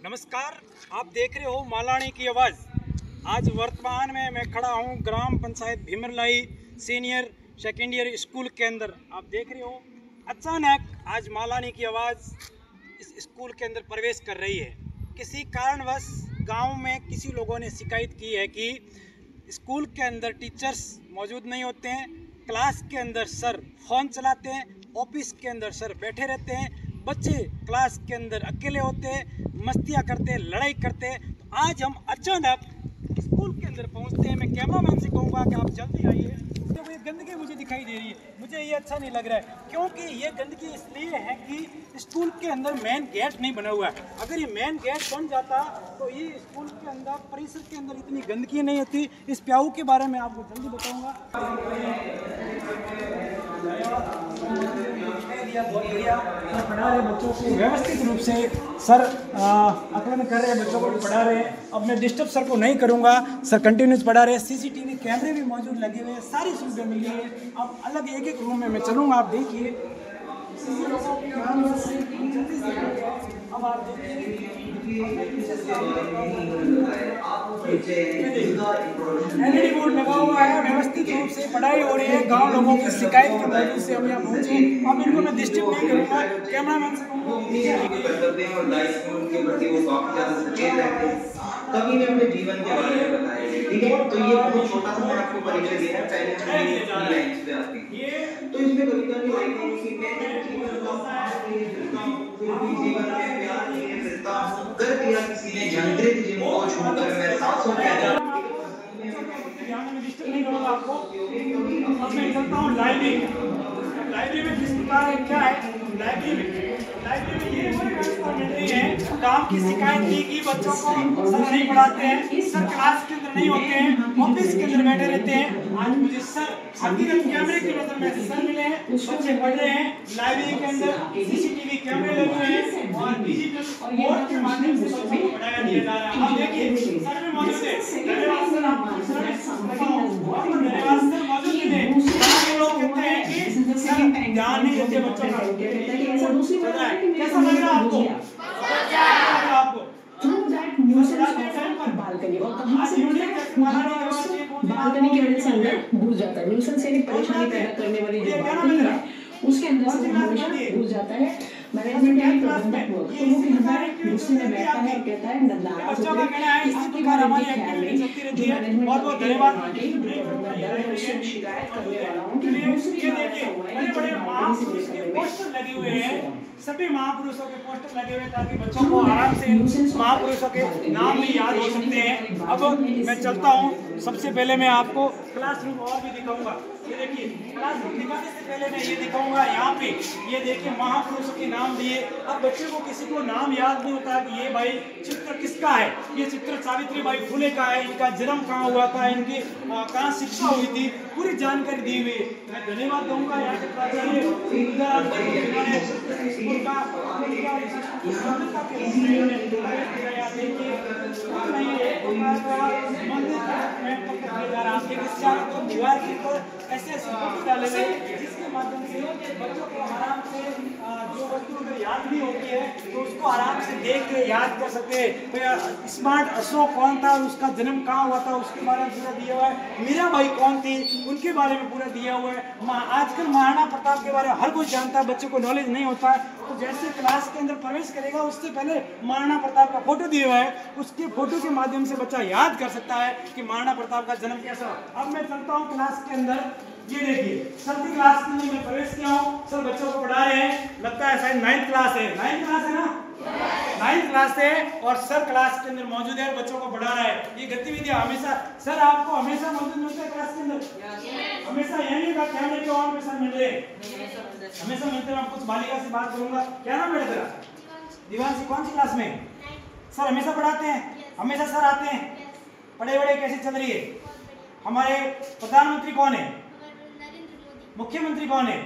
नमस्कार, आप देख रहे हो मालानी की आवाज़। आज वर्तमान में मैं खड़ा हूँ ग्राम पंचायत भीमरलाई सीनियर सेकेंडरी स्कूल के अंदर। आप देख रहे हो अचानक आज मालानी की आवाज़ इस स्कूल के अंदर प्रवेश कर रही है। किसी कारणवश गांव में किसी लोगों ने शिकायत की है कि स्कूल के अंदर टीचर्स मौजूद नहीं होते हैं, क्लास के अंदर सर फ़ोन चलाते हैं, ऑफिस के अंदर सर बैठे रहते हैं, बच्चे क्लास के अंदर अकेले होते हैं, मस्तियाँ करते हैं, लड़ाई करते हैं। तो आज हम अचानक स्कूल के अंदर पहुंचते हैं। मैं कैमरामैन से कहूँगा कि आप जल्दी आइए। तो ये गंदगी मुझे दिखाई दे रही है, मुझे ये अच्छा नहीं लग रहा है, क्योंकि ये गंदगी इसलिए है कि स्कूल के अंदर मेन गेट नहीं बना हुआ है। अगर ये मेन गेट बन जाता तो ये स्कूल के अंदर परिसर के अंदर इतनी गंदगी नहीं होती। इस प्याऊ के बारे में आपको जल्दी बताऊँगा। बहुत बढ़िया पढ़ा रहे बच्चों को व्यवस्थित रूप से। सर आकलन कर रहे हैं, बच्चों को पढ़ा रहे हैं। अब मैं डिस्टर्ब सर को नहीं करूंगा, सर कंटिन्यूस पढ़ा रहे हैं। सीसीटीवी कैमरे भी मौजूद लगे हुए हैं, सारी सुविधा मिली है। अब अलग एक एक रूम में मैं चलूंगा, आप देखिए। अब आप देखिए एलईडी बोर्ड लगा हुआ है, व्यवस्थित रूप से पढ़ाई हो रही है। गांव लोगों की शिकायत के वजह से हम यहाँ पहुंचे। अब इनको मैं डिस्टर्ब नहीं करूँगा, कैमरामैन से कभी ने अपने जीवन के बारे में बताया, ठीक है। तो ये बहुत छोटा सा मैं आपको परिचय दिया है, पहले हम लाइंस पे आते हैं। तो इसमें कविता की लाइन है कि मैं जीवन का पाप नहीं करता हूँ, फिर भी जीवन में प्यार नहीं करता हूँ। कर दिया किसी ने यंत्रित जिनको छूकर मैं सांसों के अंदर डिस्टर्ब नहीं करूँगा आपको। अब मैं चलता हूँ लाइब्रेरी में किस प्रकार क्या है। लाइब्रेरी में ये व्यवस्था मिल रही है। काम की शिकायत थी कि बच्चों को सर नहीं पढ़ाते हैं, सर क्लास के अंदर नहीं होते हैं, ऑफिस के अंदर बैठे रहते हैं। आज मुझे सर हकीकत कैमरे की नजर में सर मिले हैं, बच्चे पढ़ रहे हैं। लाइब्रेरी के अंदर सीसीटीवी कैमरे लगे हुए हैं और डिजिटल बोर्ड के माध्यम से बच्चों को पढ़ाया दिया जा रहा है। अब देखिए सर भी मौजूद है। धन्यवाद सर, आपको धन्यवाद सर मौजूद है। लोग कहते हैं कि सर ध्यान नहीं देते बच्चों का। कैसा लग रहा है आपको? आपको बालकनी और कहाँ से बालकनी के वजह से अंदर घुस जाता है। न्यूसेंस यानी परेशानी पैदा करने वाली जो बालकनी है उसके अंदर से हमेशा घुस जाता है। मैनेजमेंट यानी प्रबंधक वर्ग तो वो अंदर गुस्से में बैठता है, कहता है नंदारा बच्चों का कहना है इसी प्रकार हमारी एक्टिविटी चलती रहती है। बहुत बहुत धन्यवाद। शिकायत करने वाला हूँ कि बड़े महापुरुष के पोस्टर लगे हुए हैं, सभी महापुरुषों के पोस्टर लगे हुए हैं ताकि बच्चों को आराम से महापुरुषों के नाम भी याद हो सकते हैं। अब मैं चलता हूँ। सबसे पहले मैं आपको क्लासरूम और भी दिखाऊंगा। ये देखिए क्लासरूम दिखाने से पहले मैं ये दिखाऊंगा। यहाँ पे ये देखिए महापुरुषों के नाम दिए। अब बच्चे को किसी को नाम याद नहीं होता कि ये भाई चित्र किसका है। ये चित्र सावित्रीबाई फुले का है, इनका जन्म कहाँ हुआ था, इनकी कहाँ शिक्षा हुई थी, पूरी जानकारी दी हुई है। मैं धन्यवाद दूंगा यहाँ के प्राचार्य दीवार के ऊपर ऐसे ऐसे फोटो डाले हुए जिसके माध्यम से बच्चों को आराम से जो वस्तु अगर याद नहीं होती है तो उसको आराम से देख के याद कर सकते हैं। तो स्मार्ट अशोक कौन था, उसका जन्म कहाँ हुआ था, उसके बारे में पूरा दिया हुआ है। मीराबाई कौन थी, उनके बारे में पूरा दिया हुआ है। आजकल महाराणा प्रताप के बारे में हर कोई जानता है, बच्चे को नॉलेज नहीं होता है। तो जैसे क्लास के अंदर प्रवेश करेगा उससे पहले महाराणा प्रताप का फोटो दिया हुआ है, उसके फोटो के माध्यम से बच्चा याद कर सकता है कि महाराणा प्रताप का जन्म कैसा। अब मैं चलता हूँ क्लास के अंदर। ये देखिए सर की क्लास के अंदर मैं प्रवेश किया हूँ। सर बच्चों को पढ़ा रहे हैं, लगता है शायद 9th क्लास है। 9th क्लास है ना, 9th क्लास है और सर क्लास के अंदर मौजूद है और बच्चों को पढ़ा रहा है। ये गतिविधियां हमेशा सर आपको हमेशा मौजूद मिलते हैं क्लास के अंदर, हमेशा यही का कैमरे के ऑन पे सर मिल रहे हैं, हमेशा मिलते हैं। कुछ बालिका से बात करूंगा। क्या नाम है तेरा? दिवांशी। कौन सी क्लास में? सर हमेशा पढ़ाते हैं, हमेशा सर आते हैं। पढ़ाई वढ़ाई कैसी चल रही है? हमारे प्रधानमंत्री कौन है? मुख्यमंत्री कौन है?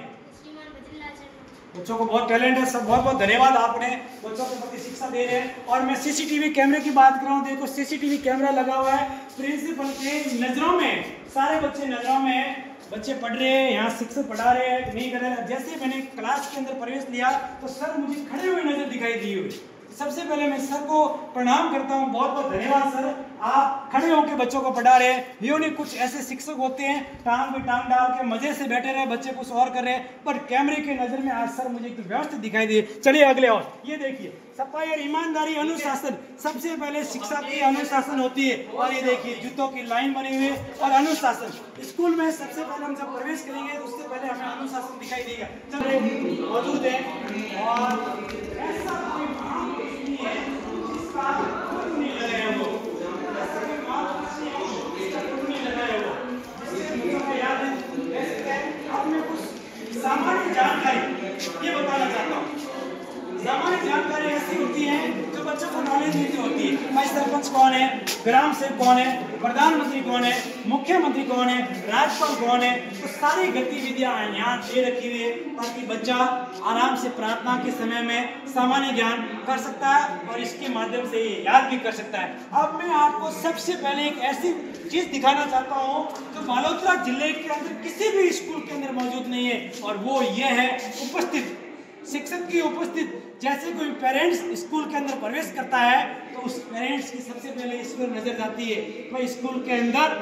बच्चों को बहुत टैलेंट है। सब बहुत बहुत धन्यवाद, आपने बच्चों के प्रति शिक्षा दे रहे हैं। और मैं सीसीटीवी कैमरे की बात कर रहा हूँ। देखो सीसीटीवी कैमरा लगा हुआ है, प्रिंसिपल के नजरों में, सारे बच्चे नजरों में, बच्चे पढ़ रहे हैं, यहाँ शिक्षक पढ़ा रहे हैं नहीं कर रहे हैं। जैसे मैंने क्लास के अंदर प्रवेश लिया तो सर मुझे खड़े हुए नजर दिखाई दी हुई। सबसे पहले मैं सर को प्रणाम करता हूँ, बहुत बहुत धन्यवाद सर, आप खड़े होकर बच्चों को पढ़ा रहे हैं। ये नहीं कुछ ऐसे शिक्षक होते हैं टांग पे टांग डाल के मजे से बैठे रहे, बच्चे कुछ और कर रहे हैं, पर कैमरे की नज़र में आज सर मुझे एक व्यवस्थित दिखाई दिए। चलिए अगले और ये देखिए, सफाई और ईमानदारी, अनुशासन, सबसे पहले शिक्षा की अनुशासन होती है। और ये देखिए जूतों की लाइन बनी हुई है और अनुशासन। स्कूल में सबसे पहले हम जब प्रवेश करेंगे तो उससे पहले हमें अनुशासन दिखाई देगा। चलिए मौजूद है और ऐसा कोई महान व्यक्ति नहीं है जिसका खुद नहीं लगाया वो, ऐसा कोई महान व्यक्ति नहीं है जिसका खुद नहीं लगाया वो। जिससे मुझे याद है ऐसे आपने कुछ सामान्य जानकारी ये बताना चाहता हूँ। सामान्य जानकारी ऐसी होती है जो बच्चों को नॉलेज नहीं होती है। भाई सरपंच कौन है, ग्राम सेवक कौन है, प्रधानमंत्री कौन है, मुख्यमंत्री कौन है, राज्यपाल कौन है, तो सारी गतिविधियां यहाँ दे रखी हुई है ताकि बच्चा आराम से प्रार्थना के समय में सामान्य ज्ञान कर सकता है और इसके माध्यम से ये याद भी कर सकता है। अब मैं आपको सबसे पहले एक ऐसी चीज दिखाना चाहता हूँ जो बालोतरा जिले के अंदर किसी भी स्कूल के अंदर मौजूद नहीं है, और वो ये है उपस्थित शिक्षक की उपस्थित। जैसे कोई पेरेंट्स स्कूल के अंदर प्रवेश करता है तो उस पेरेंट्स की सबसे पहले इस पर नजर जाती है भाई स्कूल के अंदर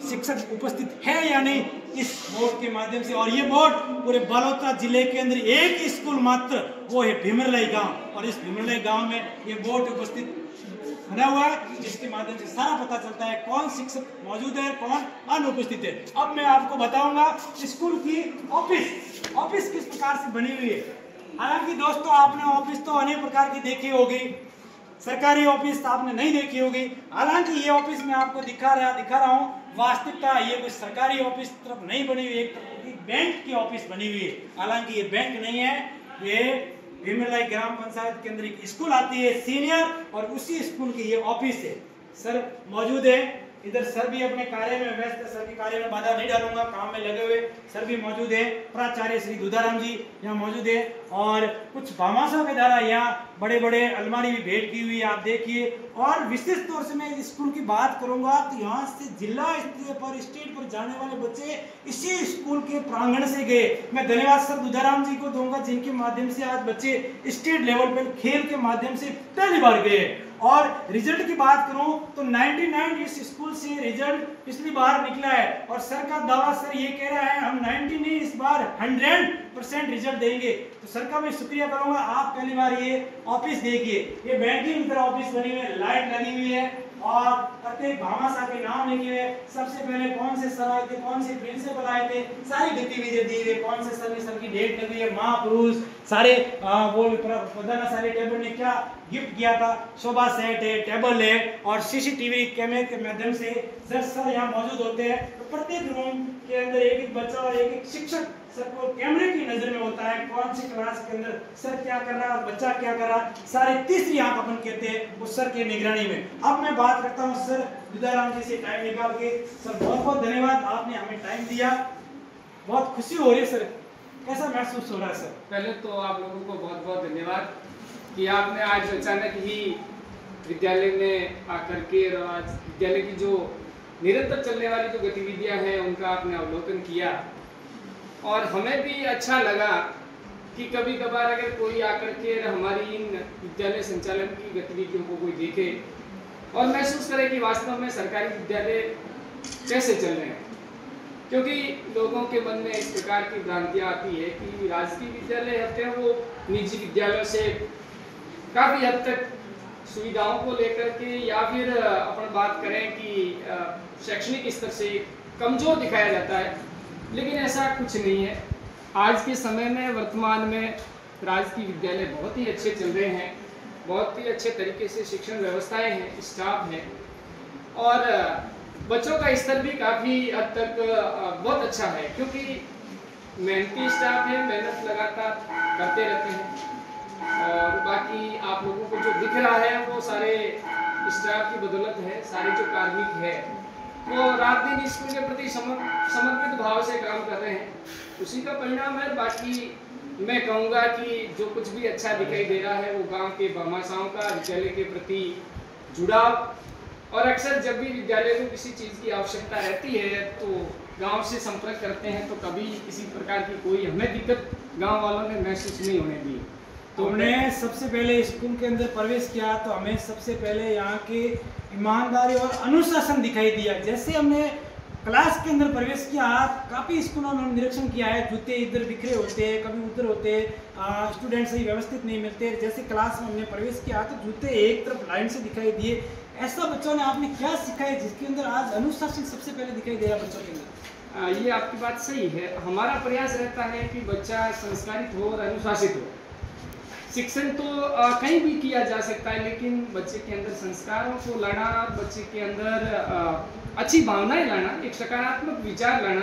शिक्षक उपस्थित है या नहीं, इस बोर्ड के माध्यम से। और ये बोर्ड पूरे बालोतरा जिले के अंदर एक ही स्कूल मात्र, वो है भीमरलाई गांव, और इस भीमरलाई गांव में ये बोर्ड उपस्थित बना हुआ है जिसके माध्यम से सारा पता चलता है कौन शिक्षक मौजूद है कौन अनुपस्थित है। अब मैं आपको बताऊंगा स्कूल की ऑफिस किस प्रकार से बनी हुई है। हालांकि दोस्तों आपने ऑफिस तो अनेक प्रकार की देखी होगी, सरकारी ऑफिस आपने नहीं देखी होगी। हालांकि ये ऑफिस मैं आपको दिखा रहा हूँ, वास्तविकता ये कोई सरकारी ऑफिस तरफ नहीं बनी हुई, एक बैंक की ऑफिस बनी हुई है। हालांकि ये बैंक नहीं है, ये भीमरलाई ग्राम पंचायत के अंदर एक स्कूल आती है सीनियर, और उसी स्कूल की ये ऑफिस है। सर मौजूद है इधर, सर भी अपने कार्य में व्यस्त है, सर के कार्य में बाधा नहीं डालूंगा, काम में लगे हुए सर भी मौजूद है। प्राचार्य श्री दुधाराम जी यहाँ मौजूद है, और कुछ भामाशाह के द्वारा यहाँ बड़े बड़े अलमारी भी भेंट की हुई है, आप देखिए। और विशेष तौर से मैं स्कूल की बात करूंगा तो यहाँ से जिला स्तर पर स्टेट पर जाने वाले बच्चे इसी स्कूल के प्रांगण से गए। मैं धन्यवाद सर दुधाराम जी को दूंगा जिनके माध्यम से आज बच्चे स्टेट लेवल पर खेल के माध्यम से पहली बार गए। और रिजल्ट की बात करूं तो 99 इस स्कूल से रिजल्ट पिछली बार निकला है, और सर का दावा सर ये कह रहा है हम 90 नहीं इस बार 100% रिजल्ट देंगे। तो सर का मैं शुक्रिया करूंगा। आप पहली बार ये ऑफिस देखिए, ये बैंकिंग तरह ऑफिस बनी हुई है, लाइट लगी हुई है और प्रत्येक भामाशाह के नाम लिखे हुए, सबसे पहले कौन से सर आए थे, कौन से प्रिंसिपल आए थे, सारी गतिविधियां दी हुई, कौन से सर की डेट लगी है, महापुरुष सारे वो प्रधानाचार्य टेबल ने क्या गिफ्ट किया था, शोभा सेट है, टेबल है, और सीसीटीवी कैमरे के माध्यम से सर यहाँ मौजूद होते हैं। तो प्रत्येक रूम के अंदर एक एक बच्चा और एक एक शिक्षक सर को कैमरे की नजर में होता है, कौन सी क्लास के अंदर सर क्या कर रहा है और बच्चा क्या कर रहा है, सारे तीसरी आंख अपन कहते हैं उस सर की निगरानी में। अब मैं बात करता हूँ सर दुधाराम जी से टाइम निकाल के। सर बहुत बहुत धन्यवाद, आपने हमें टाइम दिया, बहुत खुशी हो रही है सर, कैसा महसूस हो रहा है सर? पहले तो आप लोगों को बहुत बहुत धन्यवाद कि आपने आज अचानक ही विद्यालय में आकर के और आज विद्यालय की जो निरंतर चलने वाली जो गतिविधियां हैं उनका आपने अवलोकन किया, और हमें भी अच्छा लगा कि कभी कभार अगर कोई आकर के हमारी इन विद्यालय संचालन की गतिविधियों को कोई देखे और महसूस करे कि वास्तव में सरकारी विद्यालय कैसे चल रहे हैं। क्योंकि लोगों के मन में इस प्रकार की भ्रांतियाँ आती है कि राजकीय विद्यालय होते हैं वो निजी विद्यालयों से काफ़ी हद तक सुविधाओं को लेकर के या फिर अपन बात करें कि शैक्षणिक स्तर से कमज़ोर दिखाया जाता है, लेकिन ऐसा कुछ नहीं है। आज के समय में वर्तमान में राजकीय विद्यालय बहुत ही अच्छे चल रहे हैं, बहुत ही अच्छे तरीके से शिक्षण व्यवस्थाएं हैं, स्टाफ है, और बच्चों का स्तर भी काफ़ी हद तक बहुत अच्छा है, क्योंकि मेहनती स्टाफ है, मेहनत लगातार करते रहते हैं। और बाकी आप लोगों को जो दिख रहा है वो सारे स्टाफ की बदौलत है, सारे जो कार्मिक है वो रात दिन स्कूल के प्रति समर्पित भाव से काम कर रहे हैं, उसी का परिणाम है। बाकी मैं कहूँगा कि जो कुछ भी अच्छा दिखाई दे रहा है वो गांव के भामाशाहों का विद्यालय के प्रति जुड़ाव, और अक्सर जब भी विद्यालय को किसी चीज़ की आवश्यकता रहती है तो गांव से संपर्क करते हैं, तो कभी किसी प्रकार की कोई हमें दिक्कत गांव वालों ने महसूस नहीं होने दी। तो हमने सबसे पहले स्कूल के अंदर प्रवेश किया तो हमें सबसे पहले यहाँ के ईमानदारी और अनुशासन दिखाई दिया। जैसे हमने क्लास के अंदर प्रवेश किया, काफ़ी स्कूलों में निरीक्षण किया है, जूते इधर बिखरे होते हैं, कभी उधर होते हैं, स्टूडेंट सही व्यवस्थित नहीं मिलते। जैसे क्लास में हमने प्रवेश किया तो जूते एक तरफ लाइन से दिखाई दिए। ऐसा बच्चों ने आपने क्या सीखा है जिसके अंदर आज अनुशासन सबसे पहले दिखाई दे रहा है बच्चों के अंदर? ये आपकी बात सही है। हमारा प्रयास रहता है कि बच्चा संस्कारित हो और अनुशासित हो। शिक्षण तो कहीं भी किया जा सकता है, लेकिन बच्चे के अंदर संस्कारों को लाना, बच्चे के अंदर अच्छी भावनाएं लाना, एक सकारात्मक विचार लाना,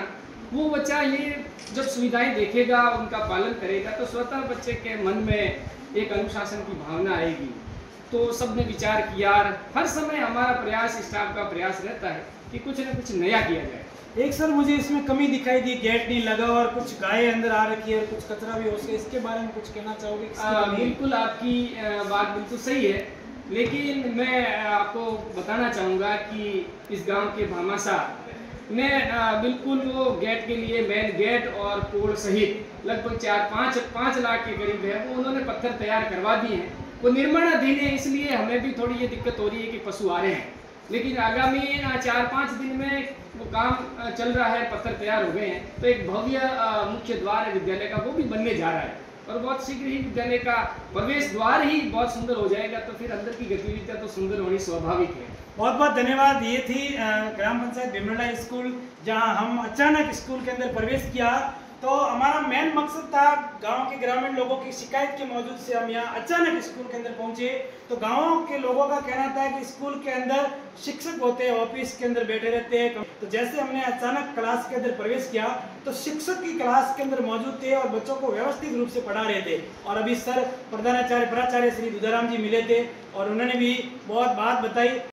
वो बच्चा ये जब सुविधाएं देखेगा, उनका पालन करेगा तो स्वतः बच्चे के मन में एक अनुशासन की भावना आएगी। तो सबने विचार किया। हर समय हमारा प्रयास, स्टाफ का प्रयास रहता है कि कुछ न कुछ नया किया जाए। एक सर मुझे इसमें कमी दिखाई दी, गेट नहीं लगा और कुछ गाय अंदर आ रखी है और कुछ कचरा भी हो सके, इसके बारे में कुछ कहना चाहोगे? बिल्कुल, आपकी बात बिल्कुल सही है, लेकिन मैं आपको बताना चाहूँगा कि इस गांव के भामाशाह में बिल्कुल वो गेट के लिए मेन गेट और पोल सहित लगभग 4-5 लाख के करीब है, वो उन्होंने पत्थर तैयार करवा दिए हैं। वो निर्माणाधीन है, इसलिए हमें भी थोड़ी ये दिक्कत हो रही है कि पशु आ रहे हैं, लेकिन आगामी 4-5 दिन में वो काम चल रहा है, पत्थर तैयार हो गए हैं। तो एक भव्य मुख्य द्वार है विद्यालय का, वो भी बनने जा रहा है और बहुत शीघ्र ही विद्यालय का प्रवेश द्वार ही बहुत सुंदर हो जाएगा। तो फिर अंदर की गतिविधियां तो सुंदर होनी स्वाभाविक है। बहुत बहुत धन्यवाद। ये थी ग्राम पंचायत भीमरला स्कूल, जहां हम अचानक स्कूल के अंदर प्रवेश किया। तो हमारा मेन मकसद था गांव के ग्रामीण लोगों की शिकायत के मौजूद से हम यहाँ अचानक स्कूल के अंदर पहुंचे। तो गांव के लोगों का कहना था कि स्कूल के अंदर शिक्षक होते हैं, ऑफिस के अंदर बैठे रहते हैं। तो जैसे हमने अचानक क्लास के अंदर प्रवेश किया तो शिक्षक की क्लास के अंदर मौजूद थे और बच्चों को व्यवस्थित रूप से पढ़ा रहे थे। और अभी सर प्रधानाचार्य प्राचार्य श्री दुधाराम जी मिले थे और उन्होंने भी बहुत बात बताई।